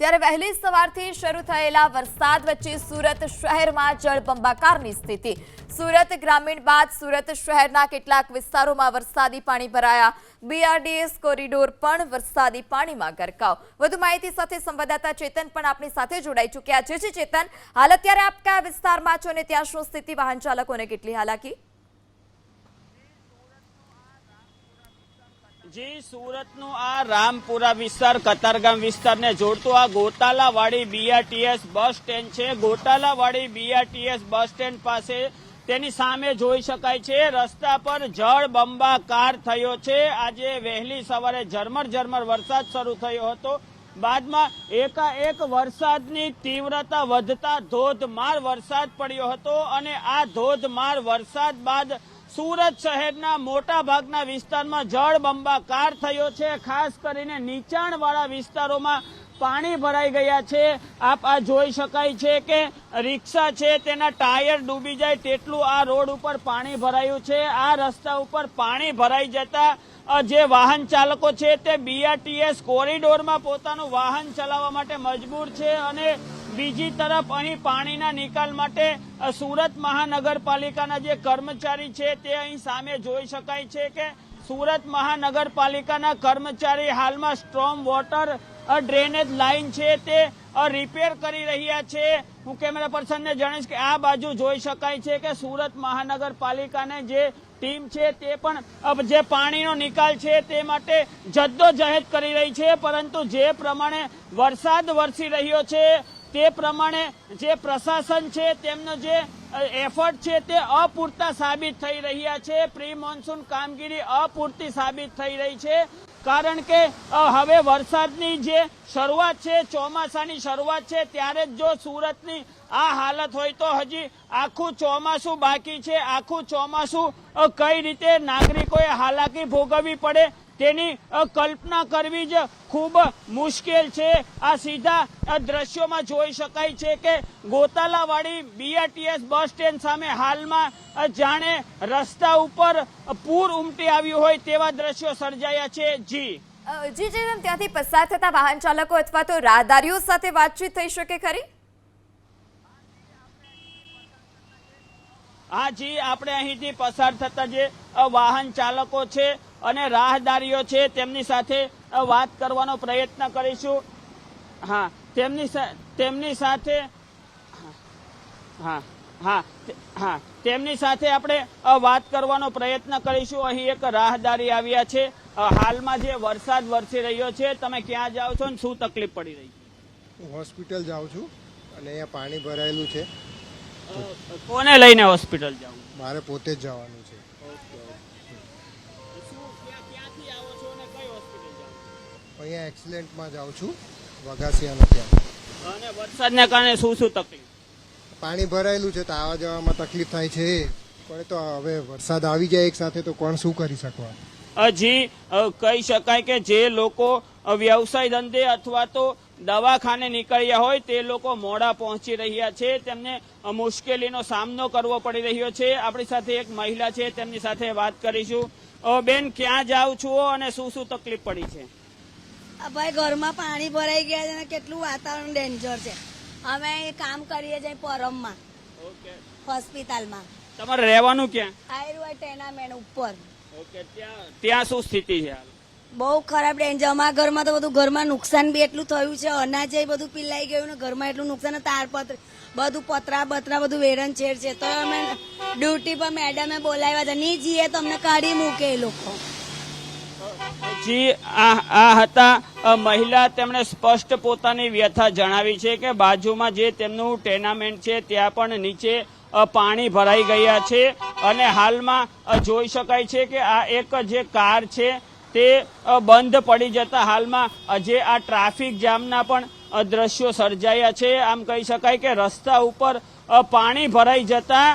ત્યારે વહેલી સવારથી શરૂ થયેલા વરસાદ વચ્ચે સુરત શહેરમાં જળબંબાકારની સ્થિતિ। સુરત ગ્રામીણ બાદ સુરત શહેરના કેટલાક વિસ્તારોમાં વરસાદી પાણી ભરાયા। બીઆરડીએસ કોરિડોર પણ વરસાદી પાણીમાં ગરકાવ। વધુ માહિતી સાથે સંવાદદાતા ચેતન પણ આપણી સાથે જોડાઈ ચૂક્યા છે। ચેતન, હાલ અત્યારે આપ કયા વિસ્તારમાં છો અને ત્યાં શું સ્થિતિ, વાહન ચાલકોને કેટલી હાલાકી? જી, સુરતનું આ રામપુરા વિસ્તાર કતારગામ વિસ્તારને જોડતો આ ગોતાલાવાડી બીઆરટીએસ બસ સ્ટેન્ડ છે। ગોતાલાવાડી બીઆરટીએસ બસ સ્ટેન્ડ પાસે તેની સામે જોઈ શકાય છે રસ્તા પર જળબંબાકાર થયો છે। આજે વહેલી સવારે ઝરમર વરસાદ શરૂ થયો હતો, બાદમાં એકાએક વરસાદની તીવ્રતા વધતા ધોધમાર વરસાદ પડ્યો હતો અને આ ધોધમાર વરસાદ બાદ સુરત શહેરના મોટા ભાગના વિસ્તારમાં જળબંબાકાર થયો છે। ખાસ કરીને નીચાણવાળા વિસ્તારોમાં પાણી ભરાઈ ગયા છે। આપ આ જોઈ શકાય છે કે રિક્ષા છે તેના ટાયર ડૂબી જાય તેટલું આ રોડ ઉપર પાણી ભરાયું છે। આ રસ્તા ઉપર પાણી ભરાઈ જતા જે વાહન ચાલકો છે તે બીઆરટીએસ કોરિડોરમાં પોતાનું વાહન ચલાવવા માટે મજબૂર છે અને બીજી તરફ અહીં પાણીના નિકાલ માટે સુરત મહાનગરપાલિકાના જે કર્મચારી છે તે અહીં સામે જોઈ શકાય છે કે સુરત મહાનગરપાલિકાના કર્મચારી હાલમાં સ્ટ્રોમ વોટર ડ્રેનેજ લાઇન છે તે રિપેર કરી રહ્યા છે। હું કેમેરા પર્સનને જણાવીશ કે આ બાજુ જોઈ શકાય છે કે સુરત મહાનગરપાલિકાને જે ટીમ છે તે પણ જે પાણીનો નિકાલ છે તે માટે જદ્દોજહેદ કરી રહી છે, પરંતુ જે પ્રમાણે વરસાદ વરસી રહ્યો છે તે પ્રમાણે જે પ્રશાસન છે તેમનો જે એફર્ટ છે તે અપૂરતા સાબિત થઈ રહ્યા છે। પ્રી મોન્સૂન કામગીરી અપૂરતી સાબિત થઈ રહી છે, કારણ કે હવે વરસાદની જે શરૂઆત છે, ચોમાસાની શરૂઆત છે, ત્યારે જ જો સુરતની આ હાલત હોય તો હજી આખું ચોમાસું બાકી છે। આખું ચોમાસું કઈ રીતે નાગરિકોએ હાલાકી ભોગવવી પડે તેની કલ્પના કરવી જ ખૂબ મુશ્કેલ છે। આ સીધા દ્રશ્યોમાં જોઈ શકાય છે કે ગોતાલાવાડી બીઆરટીએસ બસ સ્ટેન્ડ સામે હાલમાં જાણે રસ્તા ઉપર પૂર ઉમટી આવ્યું હોય તેવા દ્રશ્યો સર્જાયા છે। જી ચેતન, ત્યાંથી પસાર થતા વાહન ચાલકો અથવા તો રાહદારીઓ સાથે વાતચીત થઈ શકે ખરી? હા જી, આપણે અહીંથી પસાર થતા જે વાહન ચાલકો છે અને રાહદારીઓ છે તેમની સાથે વાત કરવાનો પ્રયત્ન કરીશું। હા, તેમની સાથે તેમની સાથે આપણે વાત કરવાનો પ્રયત્ન કરીશું। અહીં એક રાહદારી આવ્યા છે। હાલમાં જે વરસાદ વરસી રહ્યો છે, તમે ક્યાં જાઓ છો અને શું તકલીફ પડી રહી છે? હું હોસ્પિટલ જાઉં છું અને અહીંયા પાણી ભરાયેલું છે। કોને લઈને હોસ્પિટલ જાવ? મારે પોતે જ જવાનું છે। અહીંયા એક્સિડન્ટમાં જાઉં છું, વઘાસિયાનો ત્યાં। અને વરસાદને કારણે શું તકલીફ? પાણી ભરાયેલું છે તો આવવા જવામાં તકલીફ થાય છે, પણ તો હવે વરસાદ આવી જાય એક સાથે તો કોણ શું કરી શકવા? હજી કહી શકાય કે જે લોકો વ્યવસાય ધંધે અથવા તો દવાખાને નીકળ્યા હોય તે લોકો મોડા પહોંચી રહ્યા છે, તેમને મુશ્કેલીનો સામનો કરવો પડી રહ્યો છે। આપણી સાથે એક મહિલા છે, તેમની સાથે વાત કરીશું। બેન, ક્યાં જાવ છો અને શું તકલીફ પડી છે? ભાઈ, ઘરમાં પાણી ભરાઈ ગયા છે અને કેટલું વાતાવરણ ડેન્જર છે। અમે કામ કરીએ છીએ પરમમાં, હોસ્પિટલમાં। તમારે રહેવાનું ક્યાં? આયુર્વેદ ટેનામેન્ટ ઉપર। ત્યાં શું સ્થિતિ છે? બહુ ખરાબ ડેન્જર। અમારા ઘરમાં તો બધું ઘરમાં નુકસાન બી એટલું થયું છે, અનાજ બધું પીલાઈ ગયું ને ઘરમાં એટલું નુકસાન, તારપત્ર બધું પતરા બધું વેરણ છેડ છે। તો અમે ડ્યુટી પર મેડમે બોલાવ્યા છે, નહીં જઈએ તો અમને કાઢી મૂકે એ લોકો। જી, આ હતા મહિલા, તેમણે સ્પષ્ટ પોતાની વ્યથા જણાવી છે કે બાજુમાં જે તેમનું ટેનામેન્ટ છે ત્યાં પણ નીચે પાણી ભરાઈ ગયા છે અને હાલમાં જોઈ શકાય છે કે આ એક જે કાર છે તે બંધ પડી જતા હાલમાં જે આ ટ્રાફિક જામના પણ દ્રશ્યો સર્જાયા છે। આમ કહી શકાય કે રસ્તા ઉપર પાણી ભરાઈ જતા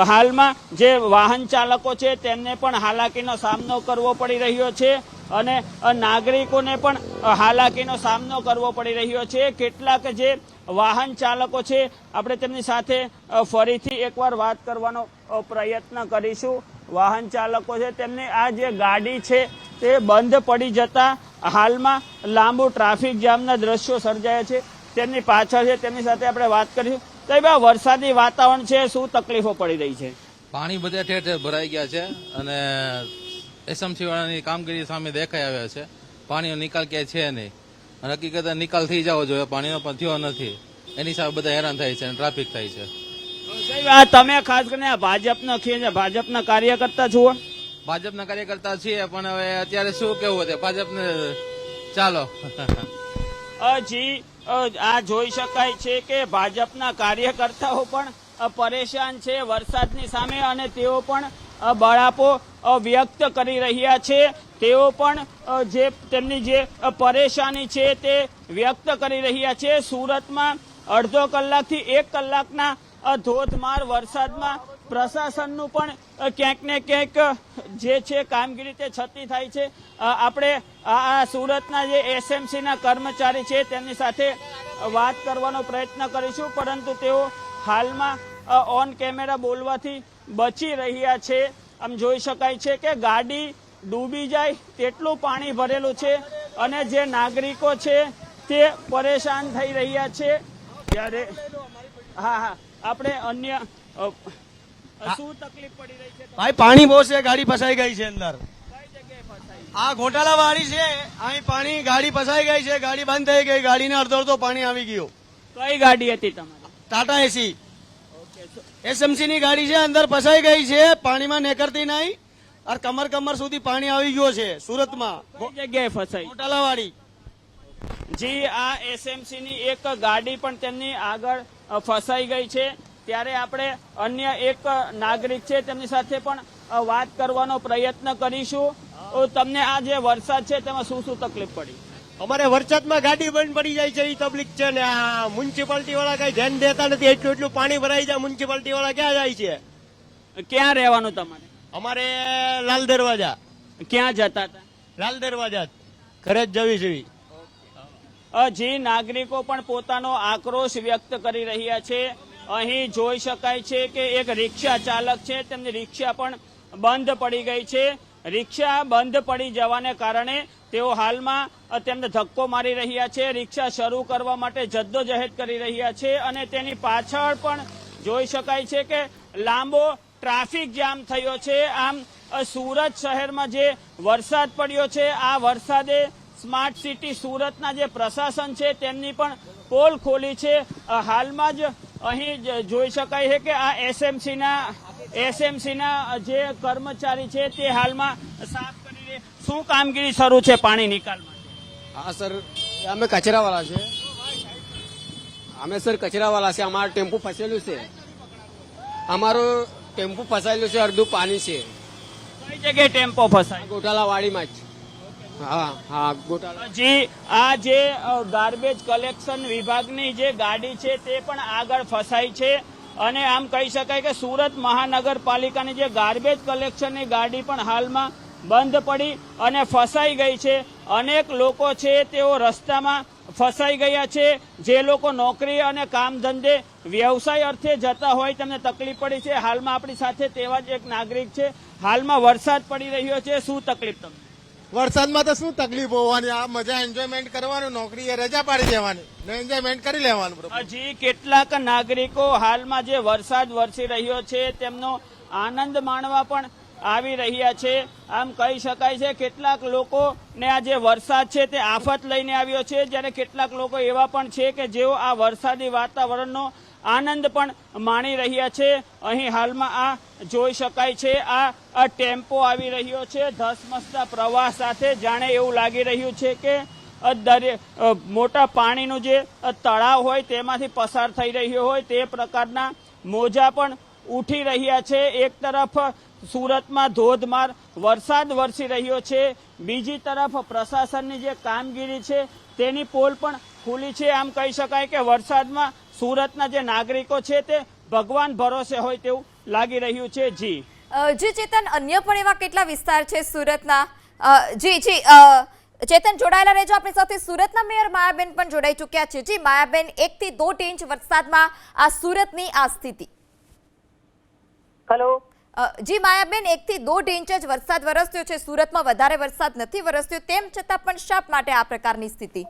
હાલમાં જે વાહન ચાલકો છે તેમને પણ હાલાકીનો સામનો કરવો પડી રહ્યો છે અને નાગરિકોને પણ હાલાકીનો સામનો કરવો પડી રહ્યો છે। કેટલાક જે વાહન ચાલકો છે, આપણે તેમની સાથે ફરીથી એકવાર વાત કરવાનો પ્રયત્ન કરીશું। વાહન ચાલકો છે તેમની આ જે ગાડી છે તે બંધ પડી જતા હાલમાં લાંબુ ટ્રાફિક જામના દ્રશ્યો સર્જાયા છે તેમની પાછળ છે, તેમની સાથે આપણે વાત કરીશું. તો ભાઈ વરસાદી વાતાવરણ છે, શું તકલીફો પડી રહી છે? પાણી બધા ઠેર ઠેર ભરાઈ ગયા છે અને એસએમસી વાળાની કામગીરી સામે દેખાઈ આવ્યા છે. પાણીનો નિકાલ ક્યાંય છે નહીં અને હકીકત નિકાલ થઈ જવો જોઈએ, પાણીનો પણ થયો નથી. એની સામે બધા હેરાન થાય છે અને ટ્રાફિક થાય છે. સાહેબ, આ તમે ખાસ કરીને ભાજપના કાર્યકર્તા છો? ભાજપના કાર્યકર્તા છીએ પણ હવે અત્યારે શું કેવું છે ભાજપને, ચાલો. જી, આ જોઈ શકાય છે કે ભાજપના કાર્યકર્તાઓ પણ પરેશાન છે વરસાદની સામે અને તેઓ પણ બળાપો વ્યક્ત કરી રહ્યા છે. તેઓ પણ તેમની જે પરેશાની છે તે વ્યક્ત કરી રહ્યા છે. સુરતમાં અડધો કલાકથી 1 કલાકના ધોધમાર વરસાદમાં પ્રશાસનનું પણ ક્યાંક ને ક્યાંક જે છે કામગીરી તે છતી થાય છે. આપણે આ સુરતના જે એસએમસીના કર્મચારી છે તેમની સાથે વાત કરવાનો પ્રયત્ન કરીશું, પરંતુ તેઓ હાલમાં ઓન કેમેરા બોલવાથી બચી રહ્યા છે. આમ જોઈ શકાય છે કે ગાડી ડૂબી જાય તેટલું પાણી ભરેલું છે અને જે નાગરિકો છે તે પરેશાન થઈ રહ્યા છે. ત્યારે હા આપણે અન્ય શું તકલીફ પડી રહી છે? ભાઈ પાણી બહુ છે, ગાડી ફસાઈ ગઈ છે અંદર. કઈ જગ્યાએ ફસાઈ? આ ઘોટાલા વાળી છે, અહીં પાણી ગાડી ફસાઈ ગઈ છે, ગાડી બંધ થઈ ગઈ, ગાડીને અડધો પાણી આવી ગયું. કઈ ગાડી હતી તમારી? ટાટા એસી એસએમસી ની ગાડી છે, અંદર ફસાઈ ગઈ છે, પાણીમાં નીકળતી નહીં और કમર સુધી પાણી આવી ગયો છે સુરતમાં. કઈ જગ્યાએ ફસાઈ? ઘોટાલા વાળી. જી, આ એસએમસી ની એક ગાડી પણ તેમની આગળ ફસાઈ ગઈ છે. ત્યારે આપણે અન્ય એક નાગરિક છે તેમની સાથે પણ વાત કરવાનો પ્રયત્ન કરીશું. તમને આ જે વરસાદ છે તેમાં શું શું તકલીફ પડી? અમારે વરસાદમાં ગાડી બંધ પડી જાય છે, એ તકલીફ છે ને આ મ્યુનિસિપાલિટી વાળા કઈ ધ્યાન દેતા નથી. એટલું પાણી ભરાઈ જાય, મ્યુનિસિપાલિટી વાળા ક્યાં જાય છે? ક્યાં રહેવાનું તમારે? અમારે લાલ દરવાજા. ક્યાં જતા હતા? લાલ દરવાજા ઘરે જ જવી છે. જી, નાગરિકો પણ પોતાનો આક્રોશ વ્યક્ત કરી રહ્યા છે. અહીં જોઈ શકાય છે કે એક રિક્ષા ચાલક છે, તેમની રિક્ષા પણ બંધ પડી ગઈ છે. રિક્ષા બંધ પડી જવાને કારણે તેઓ હાલમાં તેમને ધક્કો મારી રહ્યા છે. રિક્ષા શરૂ કરવા માટે જદ્દોજહેદ કરી રહ્યા છે અને તેની પાછળ પણ જોઈ શકાય છે કે લાંબો ટ્રાફિક જામ થયો છે. આમ સુરત શહેરમાં જે વરસાદ પડ્યો છે, આ વરસાદે સ્માર્ટ સિટી સુરતના જે પ્રશાસન છે તેમની પણ પોલ ખોલી છે. હાલમાં જ અહીં જોઈ શકાય છે કે આ એસએમસીના જે કર્મચારી છે તે હાલમાં સાફ કરી શું કામગીરી શરૂ છે પાણી નિકાલ માટે? હા સર, અમે કચરાવાળા છે. કચરાવાળા છે. અમારું ટેમ્પો ફસેલું છે. અમારું ટેમ્પો ફસાયેલું છે, અડધું પાણી છે. કઈ જગ્યાએ ટેમ્પો ફસાય? ગોટાલાવાડીમાં જ. હા ગોટાલા. જી, આ જે ગાર્બેજ કલેક્શન વિભાગની જે ગાડી છે તે પણ આગળ ફસાઈ છે અને આમ કહી શકાય કે સુરત મહાનગરપાલિકાની જે ગાર્બેજ કલેક્શનની ગાડી પણ હાલમાં બંધ પડી અને ફસાઈ ગઈ છે. અનેક લોકો છે તેઓ રસ્તામાં ફસાઈ ગયા છે. જે લોકો નોકરી અને કામ ધંધે વ્યવસાય અર્થે જતા હોય તેમને તકલીફ પડી છે. હાલમાં આપણી સાથે તેવા જ એક નાગરિક છે. હાલમાં વરસાદ પડી રહ્યો છે, શું તકલીફ તમને? વરસાદમાં તો શું તકલીફ હોવાની, આ મજા એન્જોયમેન્ટ કરવાનું, નોકરીએ રજા પાડી દેવાની ને એન્જોયમેન્ટ કરી લેવાનું. હજી કેટલાક નાગરિકો હાલમાં જે વરસાદ વરસી રહ્યો છે તેમનો આનંદ માણવા પણ આવી રહ્યા છે. આમ કહી શકાય છે કેટલાક લોકોને આ જે વરસાદ છે તે આફત લઈને આવ્યો છે, જ્યારે કેટલાક લોકો એવા પણ છે કે જેઓ આ વરસાદી વાતાવરણનો આનંદ પણ માણી રહ્યા છે. અહીં હાલમાં આ જોઈ શકાય છે આ ટેમ્પો આવી રહ્યો છે ધસમસતા પ્રવાહ સાથે. જાણે એવું લાગી રહ્યું છે કે મોટા પાણીનું જે તળાવ હોય તેમાંથી પસાર થઈ રહ્યો હોય તે પ્રકારના મોજા પણ ઉઠી રહ્યા છે. એક તરફ સુરતમાં ધોધમાર વરસાદ વરસી રહ્યો છે, બીજી તરફ પ્રશાસનની જે કામગીરી છે તેની પોલ પણ ખુલી છે. આમ કહી શકાય કે વરસાદમાં સુરતના જે નાગરિકો છે તે ભગવાન ભરોસે હોય તેવું લાગી રહ્યું છે. જી ચેતન, અન્ય પણ એવા કેટલા વિસ્તાર છે સુરતના? જી ચેતન, જોડાયેલા રહેજો આપણી સાથે. સુરતના મેયર માયાબેન પણ જોડાઈ ચૂક્યા છે. જી માયાબેન, 1 થી 2 ઇંચ વરસાદમાં આ સુરતની આ સ્થિતિ. હેલો જી માયાબેન, 1 થી 1.5 ઇંચ જ વરસાદ વરસ્યો છે. સુરતમાં વધારે વરસાદ નથી વરસ્યો, તેમ છતાં પણ શા માટે આ પ્રકારની સ્થિતિ?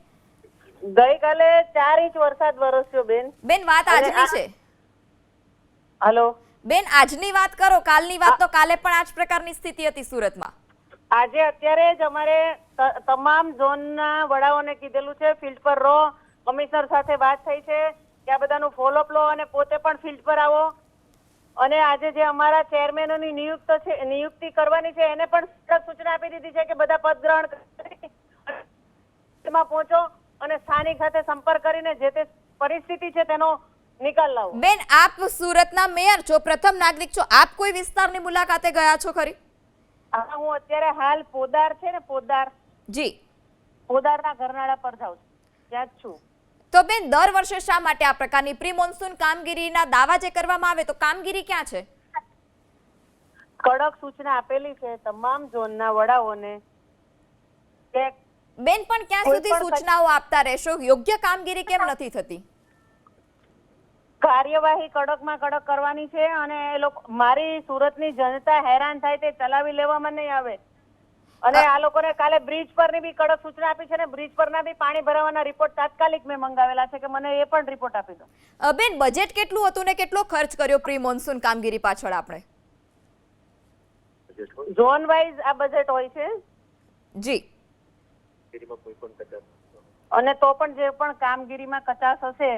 ગઈકાલે 4 ઇંચ વરસાદ વરસ્યો બેન. બેન વાત આજની છે. હલો બેન આજની વાત કરો, કાલની વાત તો કાલે પણ આ જ પ્રકારની સ્થિતિ હતી સુરતમાં. આજે અત્યારે જ અમારે તમામ ઝોનના વડાઓને કીધેલું છે ફિલ્ડ પર રહો. કમિશનર સાથે વાત થઈ છે કે આ બધાનું ફોલોઅપ લો અને પોતે પણ ફિલ્ડ પર આવો. અને આજે જે અમારા ચેરમેનોની નિયુક્તિ કરવાની છે એને પણ સૂચના આપી દીધી છે કે બધા પદ ગ્રહણ કરી પહોંચો અને સ્થાનિક સાથે સંપર્ક કરીને જે તે પરિસ્થિતિ છે તેનો નિકાલ લાવો. બેન આપ સુરતના મેયર છો, પ્રથમ નાગરિક છો, આપ કોઈ વિસ્તારની મુલાકાતે ગયા છો ખરી? હા, હું અત્યારે હાલ પોદાર છે ને, પોદાર જી, પોદારના ઘરનાળા પર જાઉં છું, ત્યાં જ છું. તો બેન દર વર્ષે શા માટે આ પ્રકારની પ્રી મોન્સૂન કામગીરીના દાવા જે કરવામાં આવે તો કામગીરી ક્યાં છે? કડક સૂચના આપેલી છે તમામ ઝોનના વડાઓને કે બેન પણ ક્યાં સુધી સૂચનાઓ આપતા રહેશો? યોગ્ય કામગીરી કેમ નથી થતી? કાર્યવાહી કડકમાં કડક કરવાની છે અને એ લોકો, મારી સુરતની જનતા હેરાન થાય તે ચલાવી લેવામાં નહીં આવે. અને આ લોકોને કાલે બ્રિજ પરની બી કડક સૂચના આપી છે ને બ્રિજ પરના બી પાણી ભરાવાના રિપોર્ટ તાત્કાલિક મેં મંગાવેલા છે કે મને એ પણ રિપોર્ટ આપી દો. બેન બજેટ કેટલું હતું ને કેટલો ખર્ચ કર્યો પ્રી મોન્સૂન કામગીરી પાછળ આપણે? ઝોન વાઇઝ આ બજેટ હોય છે જી. અને તો પણ જે પણ કામગીરીમાં કચાશ હશે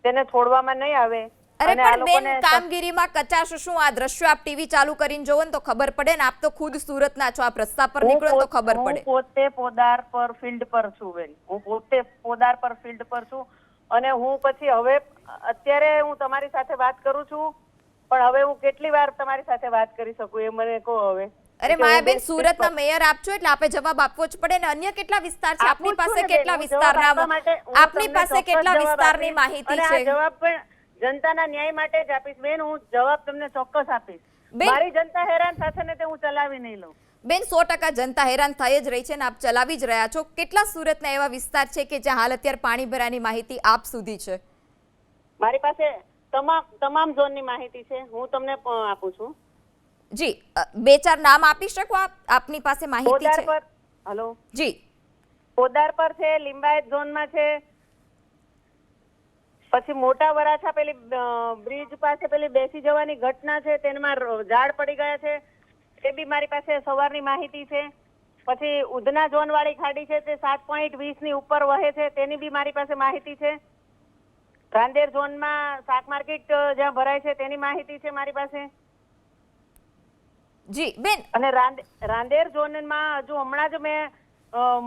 તેને છોડવામાં નહીં આવે. અરે અને આ પણ બેન લોકોને કામગીરીમાં કચાશ શું? આ દ્રશ્યો આપ ટીવી ચાલુ કરીને જોવો ને તો ખબર પડે ને. આપ તો ખુદ સુરતના છો, આ રસ્તા પર નીકળો તો ખબર પડે. હું પોતે પોદાર પર ફિલ્ડ પર છું બેન. હું પોતે પોદાર પર ફિલ્ડ પર છું અને હું પછી હવે અત્યારે હું તમારી સાથે વાત કરું છું પણ હવે હું કેટલી વાર તમારી સાથે વાત કરી શકું એ મને કહો હવે. અરે માયાબેન, સુરતના મેયર આપ છો એટલે આપે જવાબ આપવો જ પડે ને. અન્ય કેટલા વિસ્તાર છે આપની પાસે? કેટલા વિસ્તારના આપની પાસે કેટલા વિસ્તારની માહિતી છે? જવાબ પણ જનતાના ન્યાય માટે જ આપીશ બેન. હું જવાબ તમને ચોક્કસ આપીશ. મારી જનતા હેરાન થશે ને તે હું ચલાવી નહીં લઉં બેન. 100% જનતા હેરાન થઈ જ રહી છે ને આપ ચલાવી જ રહ્યા છો. કેટલા સુરતના એવા વિસ્તાર છે કે જ્યાં હાલ અત્યારે પાણી ભરાવાની માહિતી આપ સુધી છે? મારી પાસે તમામ ઝોનની માહિતી છે, હું તમને આપું છું. જી, 2-4 નામ આપી શકો આપ? આપની પાસે માહિતી છે? પોદાર પર, હલો જી, પોદાર પર છે, લિંબાયત ઝોનમાં છે, પછી મોટા વરાછા પેલી બ્રિજ પાસે પેલી બેસી જવાની ઘટના છે તેમાં ઝાડ પડી ગયા છે તે બી મારી પાસે સવારની માહિતી છે. પછી ઉધના ઝોન વાળી ખાડી છે તે 7.20 ની ઉપર વહે છે તેની બી મારી પાસે માહિતી છે. રાંદેર ઝોનમાં શાક માર્કેટ જ્યાં ભરાય છે તેની માહિતી છે મારી પાસે. જી બેન. અને રાંદેર ઝોનમાં હજુ હમણાં જ મેં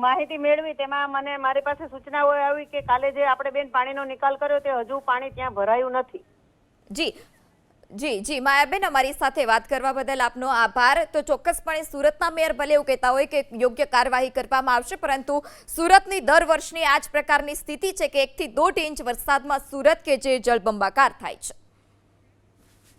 માહિતી મેળવી તેમાં મને મારી પાસે સૂચનાઓ આવી કે કાલે જે આપણે બેન પાણીનો નિકાલ કર્યો તે હજુ પાણી ત્યાં ભરાયું નથી. જી જી જી માયાબેન, અમારી સાથે વાત કરવા બદલ આપનો આભાર. તો ચોક્કસપણે સુરતના મેયર ભલે એવું કહેતા હોય કે યોગ્ય કાર્યવાહી કરવામાં આવશે, પરંતુ સુરતની દર વર્ષની આ જ પ્રકારની સ્થિતિ છે કે 1 થી 1.5 ઇંચ વરસાદમાં સુરત કે જે જળબંબાકાર થાય છે.